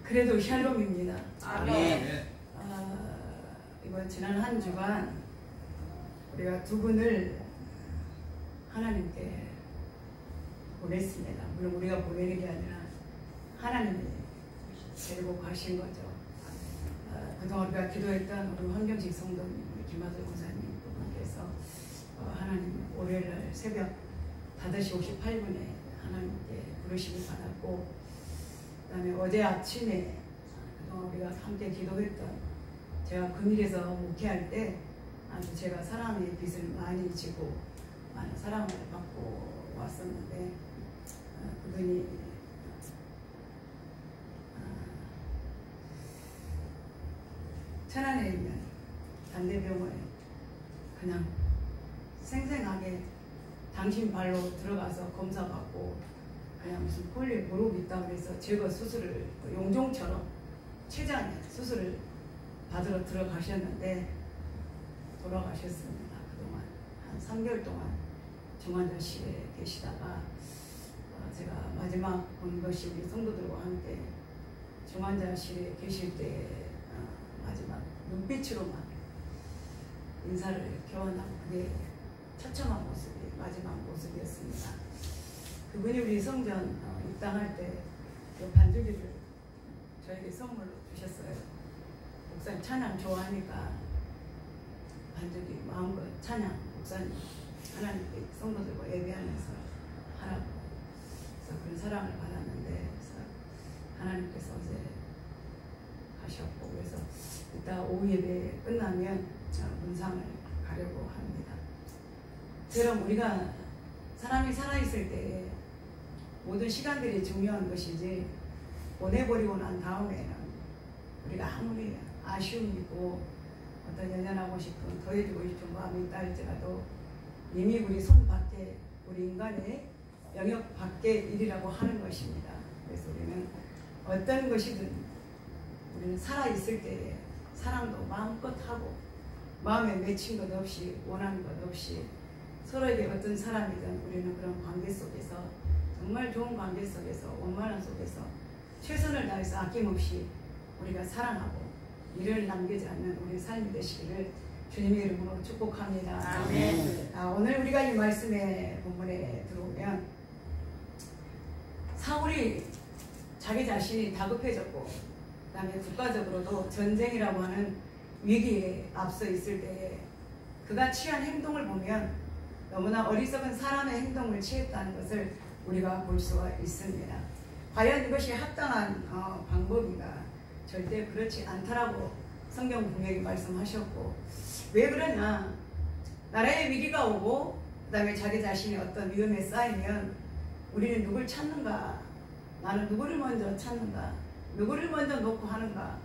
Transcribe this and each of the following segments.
그래도 샬롬입니다. 아멘. 이번 지난 한 주간 우리가 두 분을 하나님께 보냈습니다. 물론 우리가 보내는 게 아니라 하나님이 데리고 가신 거죠. 그동안 우리가 기도했던 우리 환경식 성도님, 김하들 권사님 분께서 하나님 월요일날 새벽 5시 58분에 하나님께 부르심을 받았고, 그 다음에 어제 아침에 그동안 우리가 함께 기도했던, 제가 금일에서 목회할 때 아주 제가 사랑의 빚을 많이 지고 많은 사랑을 받고 왔었는데, 그분이 천안에 있는 단대병원에 그냥 생생하게 당신 발로 들어가서 검사받고 그냥 무슨 폴리 모록이 있다고 해서 제거 수술을 용종처럼 췌장에 수술을 받으러 들어가셨는데 돌아가셨습니다. 그동안 한 3개월 동안 중환자실에 계시다가 제가 마지막 본 것이 우리 성도들과 함께 중환자실에 계실 때 마지막 눈빛으로만 인사를 교환하고, 그게 처참한 모습이 마지막 모습이었습니다. 그분이 우리 성전 입당할 때 그 반주기를 저에게 선물로 주셨어요. 목사님 찬양 좋아하니까 반주기 마음껏 찬양 목사님 하나님께 성도들과 예배하면서 하라고, 그래서 그런 사랑을 받았는데, 그래서 하나님께서 어제 하셨고, 그래서 이따 오후 예배 끝나면 문상을 가려고 합니다. 그럼 우리가 사람이 살아있을 때 모든 시간들이 중요한 것이지, 보내버리고 난 다음에는 우리가 아무리 아쉬움이고 어떤 연연하고 싶은 더해주고 싶은 마음이 있다 할지라도 이미 우리 손 밖에, 우리 인간의 영역 밖의 일이라고 하는 것입니다. 그래서 우리는 어떤 것이든 우리는 살아있을 때에 사랑도 마음껏 하고, 마음에 맺힌 것 없이 원하는 것 없이 서로에게 어떤 사람이든 우리는 그런 관계 속에서, 정말 좋은 관계 속에서, 원만한 속에서 최선을 다해서 아낌없이 우리가 사랑하고 일을 남기지 않는 우리 삶이 되시기를 주님의 이름으로 축복합니다. 아멘. 오늘 우리가 이 말씀의 본문에 들어오면, 사울이 자기 자신이 다급해졌고, 그 다음에 국가적으로도 전쟁이라고 하는 위기에 앞서 있을 때에 그가 취한 행동을 보면 너무나 어리석은 사람의 행동을 취했다는 것을 우리가 볼 수가 있습니다. 과연 이것이 합당한 방법인가? 절대 그렇지 않다라고 성경 분명히 말씀하셨고, 왜 그러냐? 나라에 위기가 오고 그 다음에 자기 자신이 어떤 위험에 쌓이면 우리는 누굴 찾는가? 나는 누구를 먼저 찾는가? 누구를 먼저 놓고 하는가?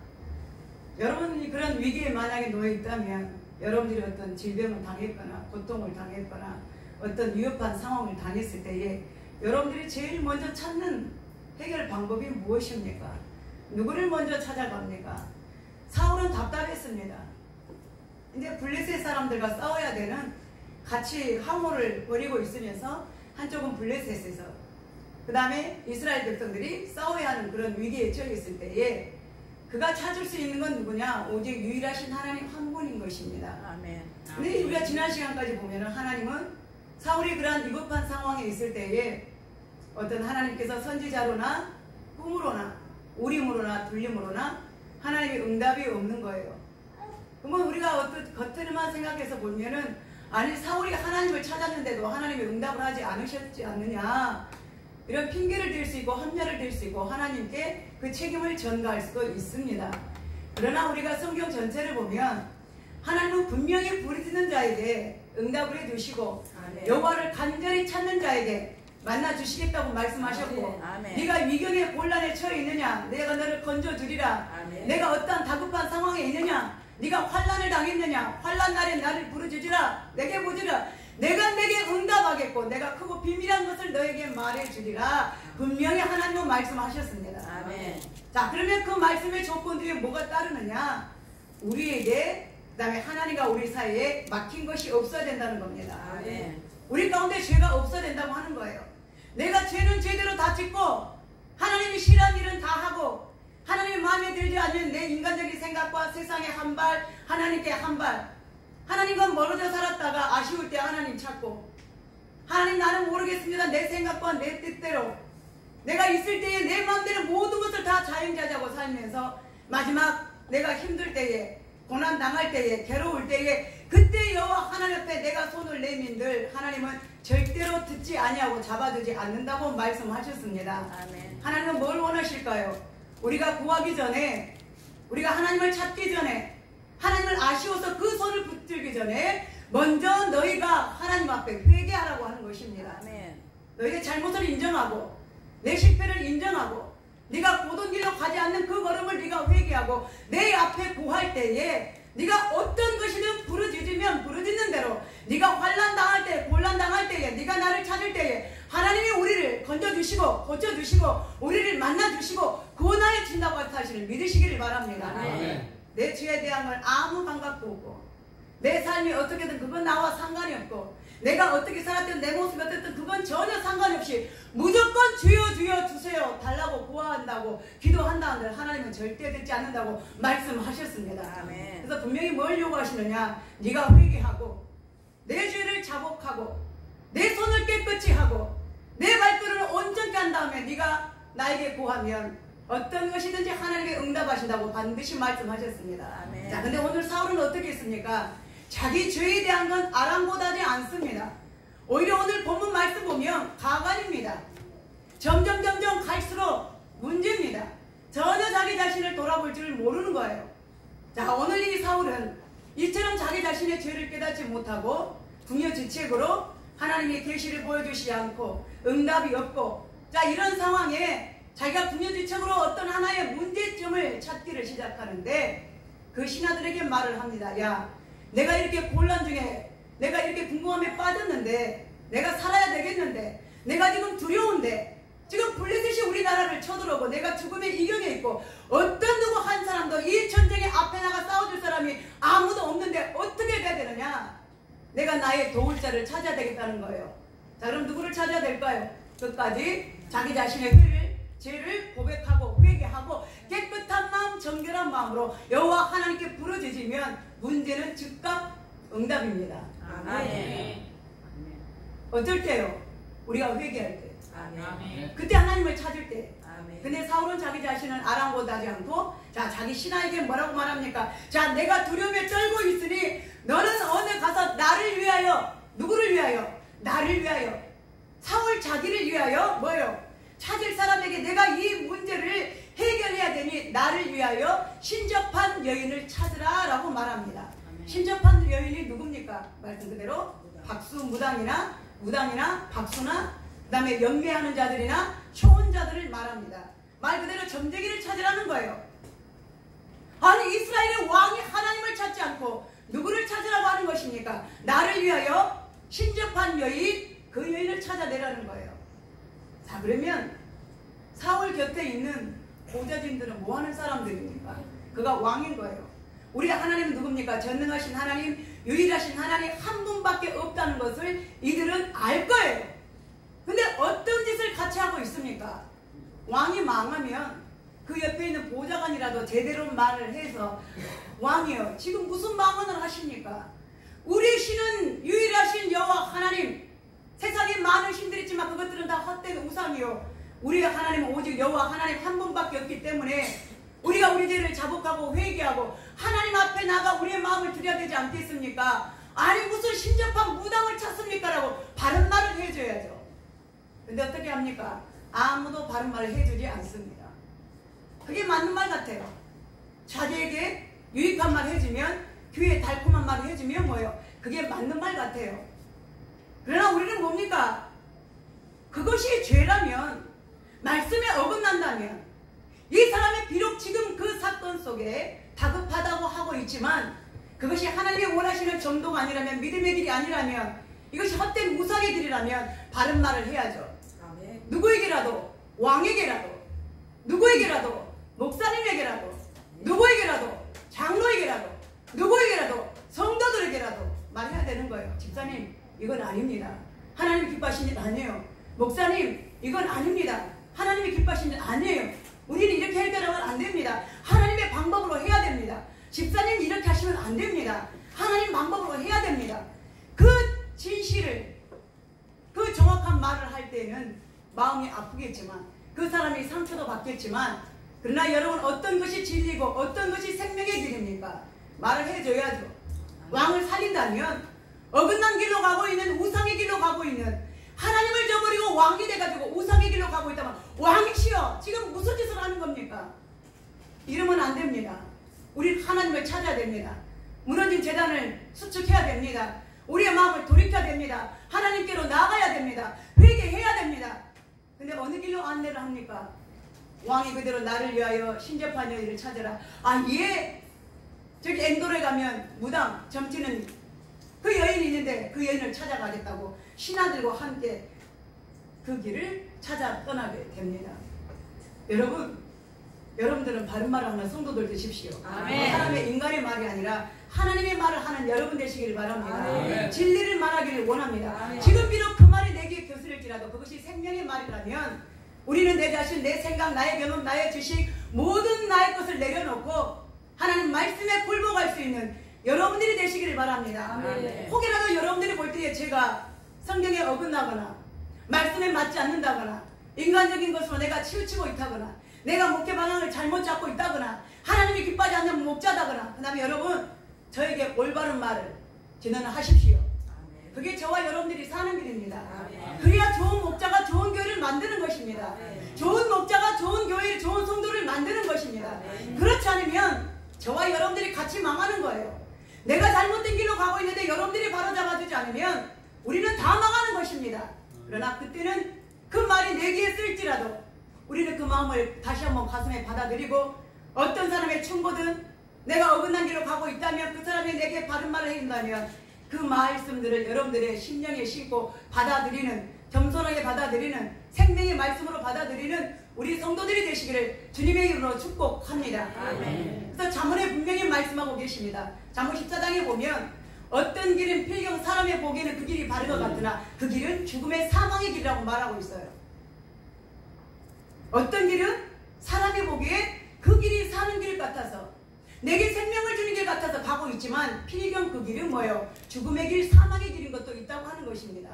여러분이 그런 위기에 만약에 놓여 있다면, 여러분들이 어떤 질병을 당했거나 고통을 당했거나 어떤 위협한 상황을 당했을 때에 여러분들이 제일 먼저 찾는 해결 방법이 무엇입니까? 누구를 먼저 찾아갑니까? 사울은 답답했습니다. 이제 블레셋 사람들과 싸워야 되는, 같이 항모를 벌이고 있으면서 한쪽은 블레셋에서, 그 다음에 이스라엘 백성들이 싸워야 하는 그런 위기에 처했을 때에 그가 찾을 수 있는 건 누구냐? 오직 유일하신 하나님 한 분인 것입니다. 아멘. 근데 우리가 지난 시간까지 보면 하나님은 사울이 그러한 위급한 상황에 있을 때에 어떤 하나님께서 선지자로나 꿈으로나 우림으로나 들림으로나 하나님의 응답이 없는 거예요. 그러면 우리가 어떤 겉으로만 생각해서 보면은, 아니 사울이 하나님을 찾았는데도 하나님의 응답을 하지 않으셨지 않느냐, 이런 핑계를 댈 수 있고 합리화를 댈 수 있고 하나님께 그 책임을 전가할 수도 있습니다. 그러나 우리가 성경 전체를 보면 하나님은 분명히 부르짖는 자에게 응답을 해주시고, 여호와를 간절히 찾는 자에게 만나 주시겠다고 말씀하셨고, 아멘. 네가 위경의 곤란에 처해 있느냐, 내가 너를 건져주리라. 아멘. 내가 어떠한 다급한 상황에 있느냐, 네가 환난을 당했느냐, 환난 날에 나를 부르짖으라. 내게 보지라. 내가 내게 응답하겠고 내가 크고 비밀한 것을 너에게 말해주리라. 분명히 하나님은 말씀하셨습니다. 아멘. 자, 그러면 그 말씀의 조건들이 뭐가 따르느냐? 우리에게, 그 다음에 하나님과 우리 사이에 막힌 것이 없어야 된다는 겁니다. 아멘. 우리 가운데 죄가 없어야 된다고 하는 거예요. 내가 죄는 죄대로 다 짓고 하나님이 싫어하는 일은 다 하고 하나님의 마음에 들지 않는 내 인간적인 생각과 세상의 한 발, 하나님께 한 발, 하나님과 멀어져 살았다가 아쉬울 때 하나님 찾고, 하나님 나는 모르겠습니다. 내 생각과 내 뜻대로 내가 있을 때에 내 마음대로 모든 것을 다 자연자재하고 살면서 마지막 내가 힘들 때에, 고난 당할 때에, 괴로울 때에, 그때 여호와 하나님 앞에 내가 손을 내민들 하나님은 절대로 듣지 아니하고 잡아두지 않는다고 말씀하셨습니다. 아멘. 하나님은 뭘 원하실까요? 우리가 구하기 전에, 우리가 하나님을 찾기 전에, 하나님을 아쉬워서 그 손을 붙들기 전에 먼저 너희가 하나님 앞에 회개하라고 하는 것입니다. 아멘. 너희의 잘못을 인정하고 내 실패를 인정하고 네가 고든 길로 가지 않는 그 걸음을 네가 회개하고 내 앞에 구할 때에 네가 어떤 것이든 부르짖으면 부르짖는 대로, 네가 환난 당할 때, 곤란 당할 때에, 네가 나를 찾을 때에 하나님이 우리를 건져주시고 고쳐주시고 우리를 만나주시고 구원하여 준다고 하는 사실을 믿으시기를 바랍니다. 아멘. 내 죄에 대한 걸 아무 감각도 없고 내 삶이 어떻게든 그건 나와 상관이 없고 내가 어떻게 살았든 내 모습이 어떻든 그건 전혀 상관이 없이 무조건 주여 주여 주세요 달라고 구한다고 기도한다는데 하나님은 절대 듣지 않는다고 말씀하셨습니다. 아멘. 그래서 분명히 뭘 요구하시느냐, 네가 회개하고 내 죄를 자복하고 내 손을 깨끗이 하고 내 발걸음을 온전히 한 다음에 네가 나에게 구하면 어떤 것이든지 하나님께 응답하신다고 반드시 말씀하셨습니다. 아멘. 자, 근데 오늘 사울은 어떻게 했습니까? 자기 죄에 대한 건 아랑곳하지 않습니다. 오히려 오늘 본문 말씀 보면 가관입니다. 점점 갈수록 문제입니다. 전혀 자기 자신을 돌아볼 줄 모르는 거예요. 자, 오늘 이 사울은 이처럼 자기 자신의 죄를 깨닫지 못하고 궁여지책으로 하나님의 계시를 보여주시지 않고 응답이 없고, 자, 이런 상황에 자기가 궁여지책으로 어떤 하나의 문제점을 찾기를 시작하는데 그 신하들에게 말을 합니다. 야, 내가 이렇게 곤란 중에, 내가 이렇게 궁금함에 빠졌는데, 내가 살아야 되겠는데, 내가 지금 두려운데, 지금 블레셋이 우리나라를 쳐들어오고 내가 죽음의 이경에 있고 어떤 누구 한 사람도 이 전쟁에 앞에 나가 싸워줄 사람이 아무도 없는데 어떻게 돼야 되느냐? 내가 나의 도울 자를 찾아야 되겠다는 거예요. 자, 그럼 누구를 찾아야 될까요? 끝까지 자기 자신의 죄를 고백하고 회개하고 깨끗한 마음, 정결한 마음으로 여호와 하나님께 부르짖으면 문제는 즉각 응답입니다. 아멘. 어떨 때요? 우리가 회개할 때, 아멘. 그때 하나님을 찾을 때. 아멘. 근데 사울은 자기 자신을 아랑곳하지 않고, 자, 자기 신하에게 뭐라고 말합니까? 자, 내가 두려움에 떨고 있으니 너는 어느 가서 나를 위하여, 누구를 위하여? 나를 위하여, 사울 자기를 위하여 뭐예요? 찾을 사람에게 내가 이 문제를 해결해야 되니 나를 위하여 신접한 여인을 찾으라 라고 말합니다. 아멘. 신접한 여인이 누굽니까? 말씀 그대로 박수무당이나 무당이나 박수나 그 다음에 연매하는 자들이나 초혼자들을 말합니다. 말 그대로 점쟁이를 찾으라는 거예요. 아니, 이스라엘의 왕이 하나님을 찾지 않고 누구를 찾으라고 하는 것입니까? 나를 위하여 신접한 여인, 그 여인을 찾아내라는 거예요. 자, 그러면 사울 곁에 있는 보좌진들은 뭐 하는 사람들입니까? 그가 왕인 거예요. 우리 하나님은 누굽니까? 전능하신 하나님, 유일하신 하나님 한 분밖에 없다는 것을 이들은 알 거예요. 근데 어떤 짓을 같이 하고 있습니까? 왕이 망하면 그 옆에 있는 보좌관이라도 제대로 말을 해서, 왕이요, 지금 무슨 망언을 하십니까? 우리 신은 유일하신 여호와 하나님, 세상에 많은 신들이 있지만 그것들은 다 헛된 우상이요, 우리의 하나님은 오직 여호와 하나님 한 분밖에 없기 때문에 우리가 우리 죄를 자복하고 회개하고 하나님 앞에 나가 우리의 마음을 드려야 되지 않겠습니까? 아니, 무슨 신접한 무당을 찾습니까? 라고 바른 말을 해줘야죠. 근데 어떻게 합니까? 아무도 바른 말을 해주지 않습니다. 그게 맞는 말 같아요. 자기에게 유익한 말 해주면, 귀에 달콤한 말을 해주면 뭐예요? 그게 맞는 말 같아요. 그러나 우리는 뭡니까? 그것이 죄라면, 말씀에 어긋난다면, 이 사람이 비록 지금 그 사건 속에 다급하다고 하고 있지만 그것이 하나님이 원하시는 정도가 아니라면, 믿음의 길이 아니라면, 이것이 헛된 우상의 길이라면 바른 말을 해야죠. 아멘. 누구에게라도, 왕에게라도, 누구에게라도, 목사님에게라도, 누구에게라도, 장로에게라도, 누구에게라도, 성도들에게라도 말해야 되는 거예요. 집사님, 이건 아닙니다. 하나님 기뻐하신 일 아니에요. 목사님 이건 아닙니다. 하나님이 기뻐하시는 아니에요. 우리는 이렇게 해결하면 안 됩니다. 하나님의 방법으로 해야 됩니다. 집사님 이렇게 하시면 안 됩니다. 하나님 방법으로 해야 됩니다. 그 진실을, 그 정확한 말을 할 때는 마음이 아프겠지만, 그 사람이 상처도 받겠지만, 그러나 여러분 어떤 것이 진리고 어떤 것이 생명의 길입니까? 말을 해줘야죠. 왕을 살린다면 어긋난 길로 가고 있는, 우상의 길로 가고 있는, 하나님을 저버리고 왕이 돼가지고 우상의 길로 가고 있다면 왕이시여 지금 무슨 짓을 하는 겁니까? 이러면 안 됩니다. 우리 하나님을 찾아야 됩니다. 무너진 재단을 수축해야 됩니다. 우리의 마음을 돌이켜야 됩니다. 하나님께로 나가야 됩니다. 회개해야 됩니다. 근데 어느 길로 안내를 합니까? 왕이 그대로 나를 위하여 신접한 여인을 찾아라. 아, 예. 저기 엔도에 가면 무당 점치는 그 여인이 있는데 그 여인을 찾아가겠다고 신하들과 함께 그 길을 찾아 떠나게 됩니다. 여러분들은 바른 말을 하는 성도들 되십시오. 아멘. 사람의 인간의 말이 아니라 하나님의 말을 하는 여러분 되시기를 바랍니다. 아멘. 진리를 말하기를 원합니다. 아멘. 지금 비록 그 말이 내게 교수일지라도 그것이 생명의 말이라면 우리는 내 자신, 내 생각, 나의 경험, 나의 지식 모든 나의 것을 내려놓고 하나님 말씀에 굴복할 수 있는 여러분들이 되시기를 바랍니다. 아멘. 혹여라도 여러분들이 볼 때에 제가 성경에 어긋나거나 말씀에 맞지 않는다거나 인간적인 것으로 내가 치우치고 있다거나 내가 목회 방향을 잘못 잡고 있다거나 하나님이 기뻐하지 않는 목자다거나, 그 다음에 여러분 저에게 올바른 말을 진언하십시오. 그게 저와 여러분들이 사는 길입니다. 그래야 좋은 목자가 좋은 교회를 만드는 것입니다. 좋은 목자가 좋은 교회를, 좋은 성도를 만드는 것입니다. 그렇지 않으면 저와 여러분들이 같이 망하는 거예요. 내가 잘못된 길로 가고 있는데 여러분들이 바로잡아주지 않으면 우리는 다 망하는 것입니다. 그러나 그때는 그 말이 내기에 쓸지라도 우리는 그 마음을 다시 한번 가슴에 받아들이고, 어떤 사람의 충고든 내가 어긋난 길로 가고 있다면 그 사람이 내게 바른 말을 해준다면 그 말씀들을 여러분들의 심령에 싣고 받아들이는, 겸손하게 받아들이는, 생명의 말씀으로 받아들이는 우리 성도들이 되시기를 주님의 이름으로 축복합니다. 아멘. 그래서 잠언에 분명히 말씀하고 계십니다. 잠언 14장에 보면 어떤 길은 필경 사람의 보기에는 그 길이 바른 것 같으나 그 길은 죽음의 사망의 길이라고 말하고 있어요. 어떤 길은 사람이 보기에 그 길이 사는 길 같아서, 내게 생명을 주는 길 같아서 가고 있지만 필경 그 길은 뭐예요? 죽음의 길, 사망의 길인 것도 있다고 하는 것입니다.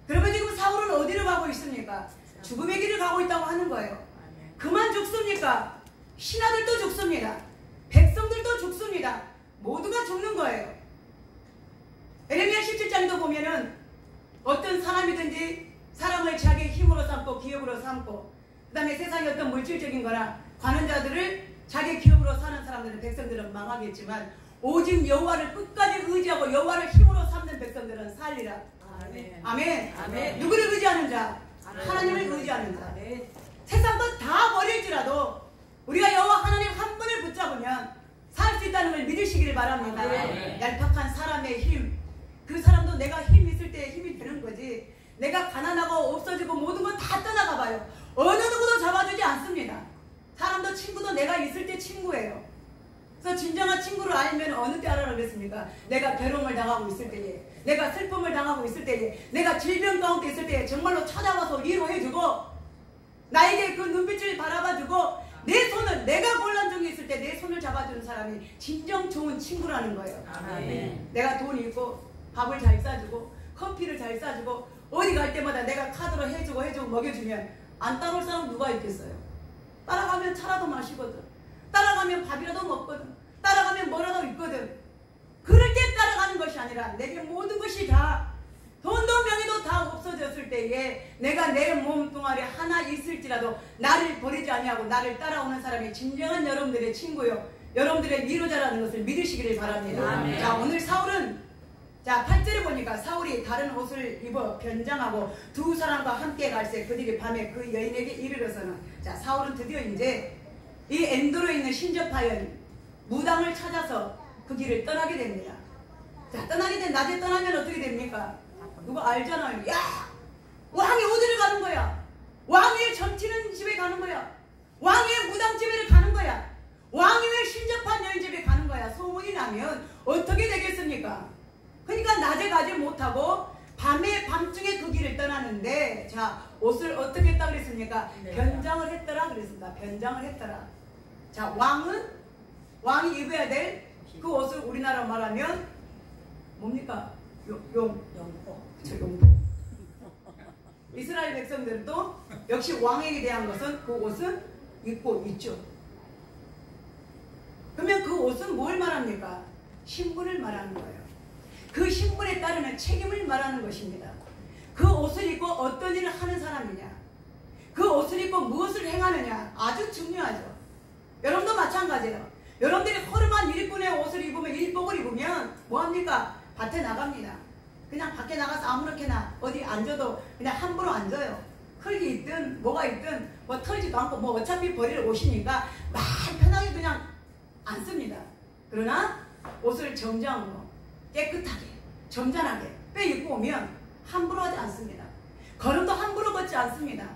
그러면 지금 사울은 어디로 가고 있습니까? 죽음의 길을 가고 있다고 하는 거예요. 그만 죽습니까? 신하들도 죽습니다. 백성들도 죽습니다. 모두가 죽는 거예요. 에레미야 17장에도 보면은 어떤 사람이든지 사람을 자기의 힘으로 삼고 기업으로 삼고, 그 다음에 세상의 어떤 물질적인 거나 관원 자들을 자기 기업으로 사는 사람들은, 백성들은 망하겠지만 오직 여호와를 끝까지 의지하고 여호와를 힘으로 삼는 백성들은 살리라. 아멘. 아멘. 아멘. 누구를 의지하는 자? 하나님을 의지하는 자. 세상 것 다 버릴지라도 우리가 여호와 하나님 한 분을 붙잡으면 살 수 있다는 걸 믿으시기를 바랍니다. 아멘. 얄팍한 사람의 힘, 그 사람도 내가 힘 있을 때 힘이 되는 거지, 내가 가난하고 없어지고 모든 건 다 떠나가 봐요. 어느 누구도 잡아주지 않습니다. 사람도 친구도 내가 있을 때 친구예요. 그래서 진정한 친구를 알면 어느 때 알아보겠습니까? 내가 괴로움을 당하고 있을 때에, 내가 슬픔을 당하고 있을 때에, 내가 질병 가운데 있을 때에 정말로 찾아와서 위로해주고 나에게 그 눈빛을 바라봐주고 내 손을, 내가 곤란 중에 있을 때 내 손을 잡아주는 사람이 진정 좋은 친구라는 거예요. 아멘. 내가 돈이 있고 밥을 잘 싸주고 커피를 잘 싸주고 어디 갈 때마다 내가 카드로 해주고 먹여주면 안 따라올 사람 누가 있겠어요? 따라가면 차라도 마시거든, 따라가면 밥이라도 먹거든, 따라가면 뭐라도 있거든. 그럴 때 따라가는 것이 아니라 내게 모든 것이 다, 돈도 명예도 다 없어졌을 때에 내가 내 몸뚱아리 하나 있을지라도 나를 버리지 아니하고 나를 따라오는 사람이 진정한 여러분들의 친구요, 여러분들의 위로자라는 것을 믿으시기를 바랍니다. 아멘. 자, 오늘 사울은, 자 8절에 보니까 사울이 다른 옷을 입어 변장하고 두 사람과 함께 갈새 그들이 밤에 그 여인에게 이르러서는, 자 사울은 드디어 이제 이 엔도로에 있는 신접하여 무당을 찾아서 그 길을 떠나게 됩니다. 자 떠나게 된, 낮에 떠나면 어떻게 됩니까? 누가 알잖아요. 야, 왕이 어디를 가는 거야? 왕위에 점치는 집에 가는 거야. 왕위에 무당집에 가는 거야. 왕위에 신접한 여인 집에 가는 거야. 소문이 나면 어떻게 되겠습니까? 그러니까 낮에 가지 못하고 밤중에 그 길을 떠나는데, 자, 옷을 어떻게 했다 그랬습니까? 네. 변장을 했더라 그랬습니다. 변장을 했더라. 자, 왕이 입어야 될 그 옷을 우리나라 말하면 뭡니까? 영포. 그쵸, 용복. 이스라엘 백성들도 역시 왕에게 대한 것은 그 옷은 입고 있죠. 그러면 그 옷은 뭘 말합니까? 신분을 말하는 거예요. 그 신분에 따르는 책임을 말하는 것입니다. 그 옷을 입고 어떤 일을 하는 사람이냐, 그 옷을 입고 무엇을 행하느냐, 아주 중요하죠. 여러분도 마찬가지예요. 여러분들이 허름한 일꾼의 옷을 입으면, 일복을 입으면 뭐합니까? 밭에 나갑니다. 그냥 밖에 나가서 아무렇게나 어디 앉아도 그냥 함부로 앉아요. 흙이 있든 뭐가 있든 뭐 털지도 않고 뭐 어차피 버릴 옷이니까 막 편하게 그냥 앉습니다. 그러나 옷을 정장으로 깨끗하게 점잖하게 빼입고 오면 함부로 하지 않습니다. 걸음도 함부로 걷지 않습니다.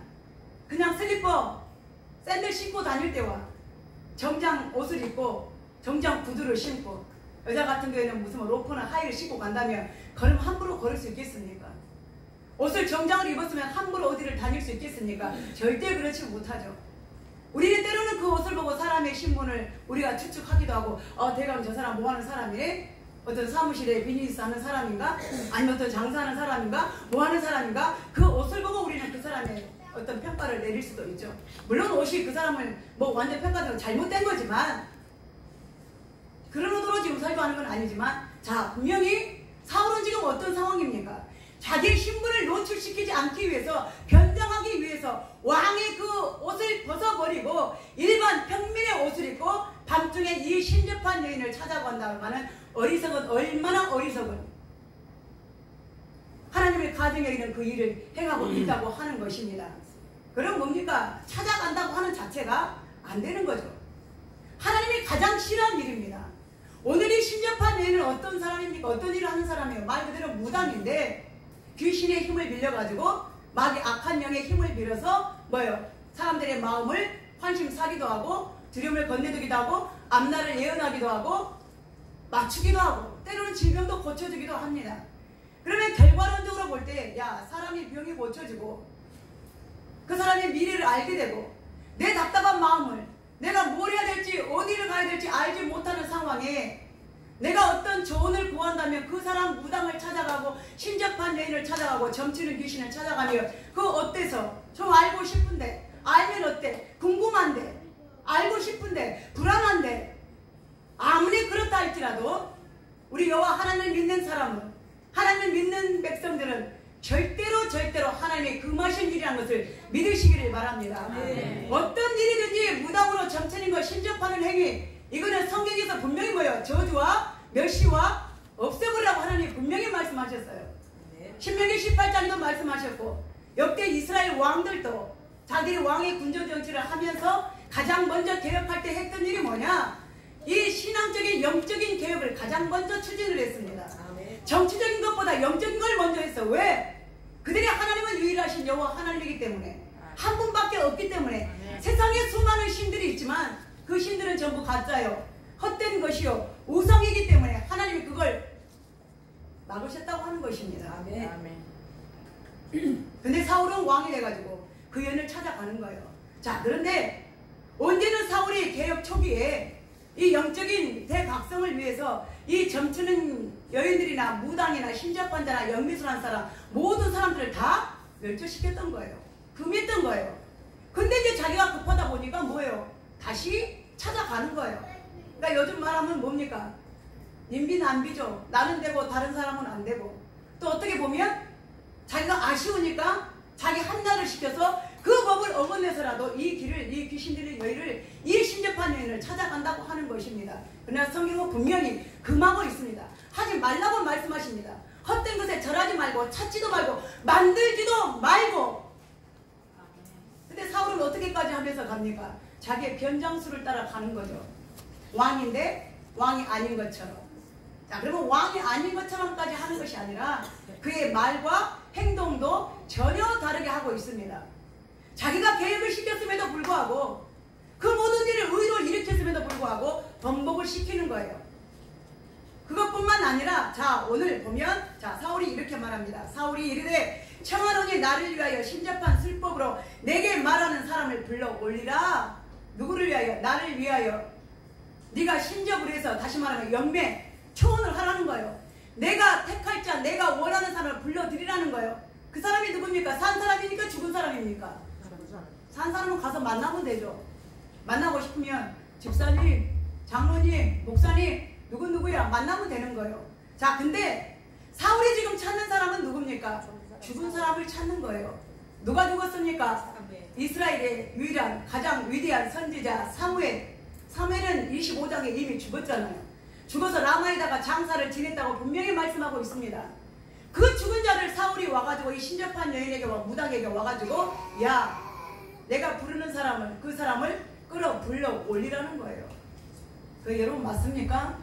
그냥 슬리퍼 샌들 신고 다닐 때와 정장 옷을 입고 정장 구두를 신고, 여자 같은 경우에는 무슨 로퍼나 하이를 신고 간다면 걸음 함부로 걸을 수 있겠습니까? 옷을 정장을 입었으면 함부로 어디를 다닐 수 있겠습니까? 절대 그렇지 못하죠. 우리는 때로는 그 옷을 보고 사람의 신분을 우리가 추측하기도 하고, 대강 저 사람 뭐하는 사람이래? 어떤 사무실에 비즈니스 하는 사람인가? 아니면 어떤 장사하는 사람인가? 뭐하는 사람인가? 그 옷을 보고 우리는 그 사람의 어떤 평가를 내릴 수도 있죠. 물론 옷이 그 사람을 뭐 완전 평가되고 잘못된 거지만, 그런 의도로 지금 설교하는 건 아니지만, 자, 분명히 사울은 지금 어떤 상황입니까? 자기의 신분을 노출시키지 않기 위해서, 변장하기 위해서 왕의 그 옷을 벗어버리고 일반 평민의 옷을 입고 밤중에 이 신접한 여인을 찾아간다고 하는 어리석은, 얼마나 어리석은 하나님의 가정에 있는 그 일을 행하고 있다고 하는 것입니다. 그럼 뭡니까? 찾아간다고 하는 자체가 안 되는 거죠. 하나님이 가장 싫어하는 일입니다. 오늘 이 신접한 여인은 어떤 사람입니까? 어떤 일을 하는 사람이에요? 말 그대로 무당인데 귀신의 힘을 빌려가지고 마귀 악한 영의 힘을 빌어서 뭐예요? 사람들의 마음을 환심사기도 하고 두려움을 건네두기도 하고 앞날을 예언하기도 하고 맞추기도 하고 때로는 질병도 고쳐주기도 합니다. 그러면 결과론적으로 볼 때, 야, 사람이 병이 고쳐지고 그 사람의 미래를 알게 되고 내 답답한 마음을, 내가 뭘 해야 될지 어디를 가야 될지 알지 못하는 상황에 내가 어떤 조언을 구한다면 그 사람 무당을 찾아가고 신접한 여인을 찾아가고 점치는 귀신을 찾아가며 그거 어때서? 좀 알고 싶은데, 알면 어때? 궁금한데, 알고 싶은데, 불안한데, 아무리 그렇다 할지라도 우리 여호와 하나님을 믿는 사람은, 하나님을 믿는 백성들은 절대로 하나님의 금하신 일이라는 것을 믿으시기를 바랍니다. 네. 어떤 일이든지 무당으로 점치는 것, 신접하는 행위, 이거는 성경에서 분명히 뭐예요? 저주와 멸시와 없애버리라고 하나님이 분명히 말씀하셨어요. 신명기 18장에도 말씀하셨고, 역대 이스라엘 왕들도 자기의 왕의 군조 정치를 하면서 가장 먼저 개혁할 때 했던 일이 뭐냐? 이 신앙적인 영적인 개혁을 가장 먼저 추진을 했습니다. 정치적인 것보다 영적인 걸 먼저 했어. 왜? 그들이 하나님은 유일하신 여호와 하나님이기 때문에, 한 분밖에 없기 때문에. 세상에 수많은 신들이 있지만 그 신들은 전부 가짜요, 헛된 것이요, 우상이기 때문에 하나님이 그걸 막으셨다고 하는 것입니다. 아멘. 근데 사울은 왕이 돼가지고 그 여인을 찾아가는 거예요. 자, 그런데 언제는 사울이 개혁 초기에 이 영적인 대각성을 위해서 이 점치는 여인들이나 무당이나 신접환자나 영미술한 사람, 모든 사람들을 다 멸절시켰던 거예요. 금했던 거예요. 근데 이제 자기가 급하다 보니까 뭐예요? 다시 찾아가는 거예요. 그러니까 요즘 말하면 뭡니까? 님비남비죠. 나는 되고 다른 사람은 안 되고, 또 어떻게 보면 자기가 아쉬우니까 자기 한나를 시켜서 그 법을 어긋내서라도 이 길을, 이 귀신들의 여인을, 이 신접한 여인을 찾아간다고 하는 것입니다. 그러나 성경은 분명히 금하고 있습니다. 하지 말라고 말씀하십니다. 헛된 것에 절하지 말고, 찾지도 말고, 만들지도 말고. 근데 사울은 어떻게까지 하면서 갑니까? 자기의 변장수를 따라 가는 거죠. 왕인데 왕이 아닌 것처럼. 자, 그러면 왕이 아닌 것처럼까지 하는 것이 아니라 그의 말과 행동도 전혀 다르게 하고 있습니다. 자기가 개혁을 시켰음에도 불구하고, 그 모든 일을 의로 일으켰음에도 불구하고 번복을 시키는 거예요. 그것뿐만 아니라 자 오늘 보면 자 사울이 이렇게 말합니다. 사울이 이르되 청하노니 나를 위하여 신접한 술법으로 내게 말하는 사람을 불러 올리라. 누구를 위하여? 나를 위하여. 네가 신접을 해서 다시 말하면 영매 초원을 하라는 거예요. 내가 택할 자 내가 원하는 사람을 불러드리라는 거예요. 그 사람이 누굽니까? 산 사람입니까? 죽은 사람입니까? 산 사람은 가서 만나면 되죠. 만나고 싶으면 집사님, 장로님, 목사님 누구야 만나면 되는 거예요. 자 근데 사울이 지금 찾는 사람은 누굽니까? 죽은 사람을 찾는 거예요. 누가 죽었습니까? 이스라엘의 유일한 가장 위대한 선지자 사무엘. 사무엘은 25장에 이미 죽었잖아요. 죽어서 라마에다가 장사를 지냈다고 분명히 말씀하고 있습니다. 그 죽은 자를 사울이 와가지고 이 신접한 여인에게 무당에게 와가지고 야 내가 부르는 사람을 그 사람을 끌어 불러 올리라는 거예요. 그 여러분 맞습니까?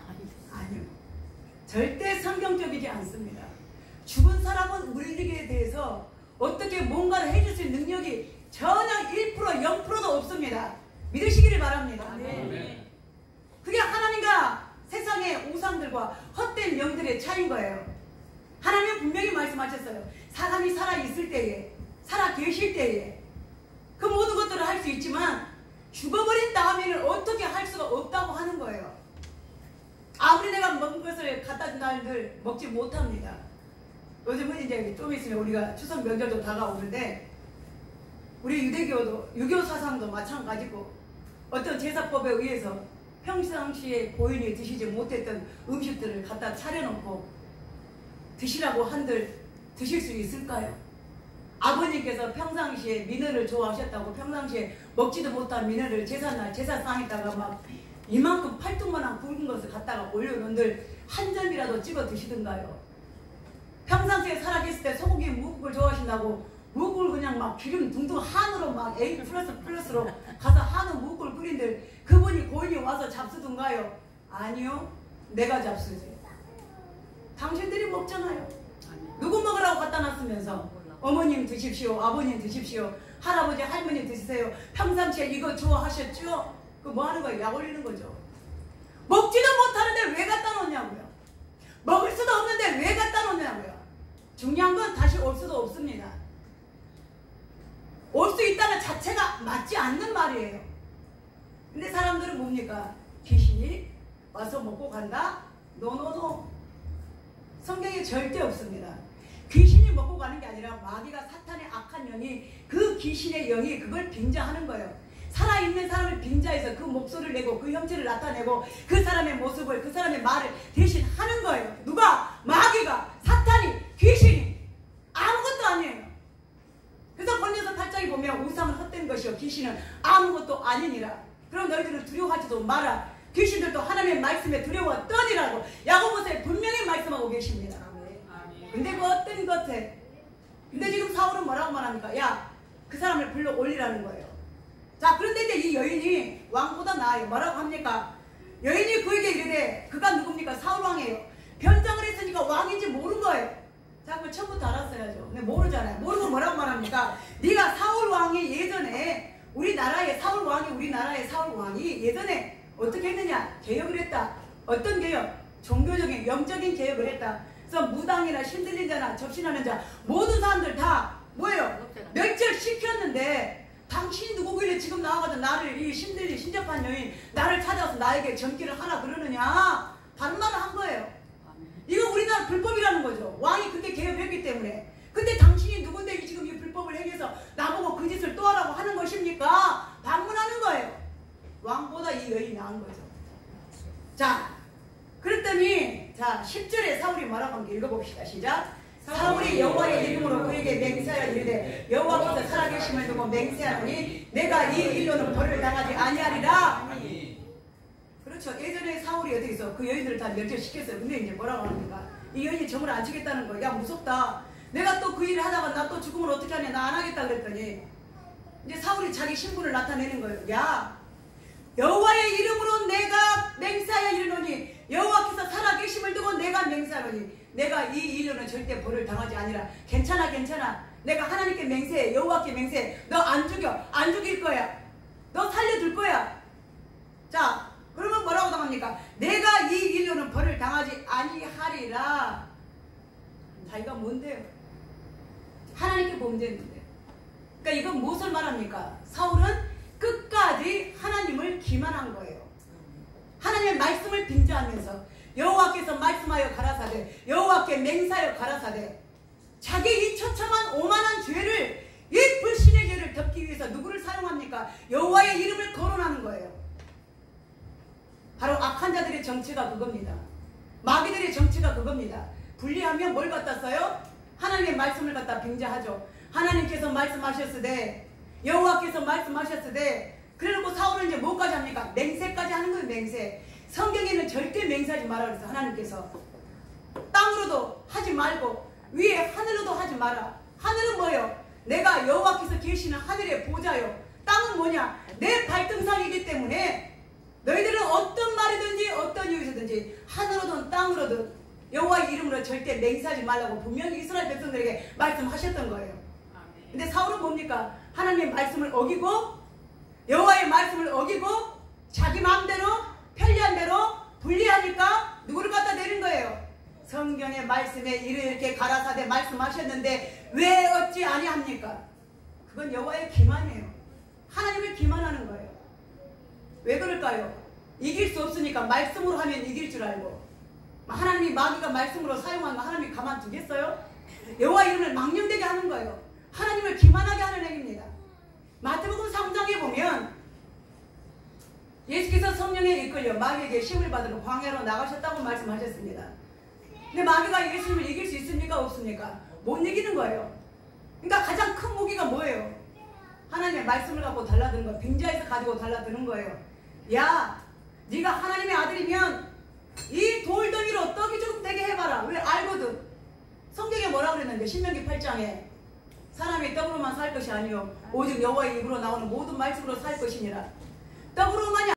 아니요. 절대 성경적이지 않습니다. 죽은 사람은 우리에게 대해서 어떻게 뭔가를 해줄 수 있는 능력이 전혀 1% 0%도 없습니다. 믿으시기를 바랍니다. 네. 그게 하나님과 세상의 우상들과 헛된 영들의 차이인 거예요. 하나님은 분명히 말씀하셨어요. 사람이 살아있을 때에 살아 계실 때에 그 모든 것들을 할 수 있지만 죽어버린 다음에는 어떻게 할 수가 없다고 하는 거예요. 아무리 내가 먹은 것을 갖다 준 날들 먹지 못합니다. 요즘은 이제 좀 있으면 우리가 추석 명절도 다가오는데 우리 유대교도 유교 사상도 마찬가지고 어떤 제사법에 의해서 평상시에 고인이 드시지 못했던 음식들을 갖다 차려놓고 드시라고 한들 드실 수 있을까요? 아버님께서 평상시에 민어를 좋아하셨다고 평상시에 먹지도 못한 민어를 제사날 제사상에다가 막 이만큼 팔뚝만한 굵은 것을 갖다가 올려놓은들 한 점이라도 찍어 드시던가요? 평상시에 살아계실 때 소고기 무국을 좋아하신다고 무국을 그냥 막 기름 둥둥 한으로 막 A 플러스로 가서 한우 무국을 끓인들 그분이 고인이 와서 잡수던가요? 아니요. 내가 잡수지. 당신들이 먹잖아요. 누구 먹으라고 갖다 놨으면서 어머님 드십시오. 아버님 드십시오. 할아버지 할머니 드세요. 평상시에 이거 좋아하셨죠? 그 뭐 하는 거예요? 약 올리는 거죠. 먹지도 못하는데 왜 갖다 놓냐고요. 먹을 수도 없는데 왜 갖다 놓냐고요. 중요한 건 다시 올 수도 없습니다. 올 수 있다는 자체가 맞지 않는 말이에요. 근데 사람들은 뭡니까? 귀신이 와서 먹고 간다? 노노노. 성경에 절대 없습니다. 귀신이 먹고 가는 게 아니라 마귀가 사탄의 악한 영이 그 귀신의 영이 그걸 빙자하는 거예요. 살아있는 사람을 빙자해서 그 목소리를 내고 그 형체를 나타내고 그 사람의 모습을 그 사람의 말을 대신 하는 거예요. 누가? 마귀가, 사탄이, 귀신이. 아무것도 아니에요. 그래서 번역서 8장에 보면 우상은 헛된 것이요 귀신은 아무것도 아니니라. 그럼 너희들은 두려워하지도 마라. 귀신들도 하나님의 말씀에 두려워 떠니라고 야고보서에 분명히 말씀하고 계십니다. 근데 그 어떤 것 같아. 근데 지금 사울은 뭐라고 말합니까? 야, 그 사람을 불러 올리라는 거예요. 자, 그런데 이제 이 여인이 왕보다 나아요. 뭐라고 합니까? 여인이 그에게 이르되 그가 누굽니까? 사울왕이에요. 변장을 했으니까 왕인지 모른 거예요. 자, 그걸 처음부터 알았어야죠. 근데 모르잖아요. 모르고 뭐라고 말합니까? 네가 사울왕이 예전에 우리나라의 사울왕이 예전에 어떻게 했느냐? 개혁을 했다. 어떤 개혁? 종교적인 영적인 개혁을 했다. 그래서 무당이나 신들린 자나 접신하는 자 모든 사람들 다 뭐예요? 멸절시켰는데 당신이 누구길래 지금 나와가지고 나를 이 신들린 신접한 여인 나를 찾아와서 나에게 전기를 하나 그러느냐? 반말을 한 거예요. 이거 우리나라 불법이라는 거죠. 왕이 그때 개혁했기 때문에. 근데 당신이 누군데 지금 이 불법을 행해서 나보고 그 짓을 또 하라고 하는 것입니까? 반문하는 거예요. 왕보다 이 여인이 나은 거죠. 자, 그랬더니 자 10절에 사울이 뭐라고 하는지 읽어봅시다. 시작. 사울이 여호와의 이름으로 그에게 맹세하여 이르되 여호와께서 살아계심을 두고 맹세하노니 내가 이 일로는 벌을 당하지 아니하리라. 그렇죠. 예전에 사울이 어디 있어? 그 여인들을 다 멸절시켰어요. 근데 이제 뭐라고 합니까? 이 여인이 점을 안 치겠다는 거야. 야 무섭다. 내가 또 그 일을 하다가 나 또 죽으면 어떻게 하냐. 나 안 하겠다 그랬더니 이제 사울이 자기 신분을 나타내는 거예요. 야 여호와의 이름으로 내가 맹세하여 이르노니 여호와께서 살아계심을 두고 내가 맹세하노니 내가 이 일로는 절대 벌을 당하지 아니라. 괜찮아. 내가 하나님께 맹세해. 여호와께 맹세해. 너 안 죽여. 안 죽일 거야. 너 살려둘 거야. 자 그러면 뭐라고 당합니까? 내가 이 일로는 벌을 당하지 아니하리라. 자기가 뭔데요? 하나님께 범죄했는데. 그러니까 이건 무엇을 말합니까? 사울은 끝까지 하나님을 기만한 거예요. 하나님의 말씀을 빙자하면서 여호와께서 말씀하여 가라사대, 여호와께 맹세하여 가라사대, 자기 이 처참한 오만한 죄를, 이 불신의 죄를 덮기 위해서 누구를 사용합니까? 여호와의 이름을 거론하는 거예요. 바로 악한 자들의 정체가 그겁니다. 마귀들의 정체가 그겁니다. 분리하면 뭘 갖다 써요? 하나님의 말씀을 갖다 빙자하죠. 하나님께서 말씀하셨으되, 여호와께서 말씀하셨으되, 그래놓고 사울은 이제 뭐까지 합니까? 맹세까지 하는 거예요. 맹세. 성경에는 절대 맹세하지 마라 그랬어요. 하나님께서 땅으로도 하지 말고 위에 하늘로도 하지 마라. 하늘은 뭐예요? 내가 여호와께서 계시는 하늘의 보좌요. 땅은 뭐냐? 내 발등상이기 때문에 너희들은 어떤 말이든지 어떤 이유에서든지 하늘로든 땅으로든 여호와의 이름으로 절대 맹세하지 말라고 분명히 이스라엘 백성들에게 말씀하셨던 거예요. 근데 사울은 뭡니까? 하나님의 말씀을 어기고 여호와의 말씀을 어기고 자기 마음대로 편리한 대로 분리하니까 누구를 갖다 내린 거예요? 성경의 말씀에 이렇게 가라사대 말씀하셨는데 왜 어찌 아니합니까? 그건 여호와의 기만이에요. 하나님을 기만하는 거예요. 왜 그럴까요? 이길 수 없으니까 말씀으로 하면 이길 줄 알고, 하나님이 마귀가 말씀으로 사용하는 거 하나님이 가만두겠어요? 여호와 이름을 망령되게 하는 거예요. 하나님을 기만하게 하는 행위입니다. 마태복음 3장에 보면 예수께서 성령에 이끌려 마귀에게 시험을 받으러 광야로 나가셨다고 말씀하셨습니다. 근데 마귀가 예수님을 이길 수 있습니까? 없습니까? 못 이기는 거예요. 그러니까 가장 큰 무기가 뭐예요? 하나님의 말씀을 갖고 달라드는 거예요. 빙자에서 가지고 달라드는 거예요. 야, 네가 하나님의 아들이면 이 돌덩이로 떡이 좀 되게 해봐라. 왜? 알거든. 성경에 뭐라 그랬는데, 신명기 8장에 사람이 떡으로만 살 것이 아니요 오직 여호와의 입으로 나오는 모든 말씀으로 살 것이니라. 떡으로만이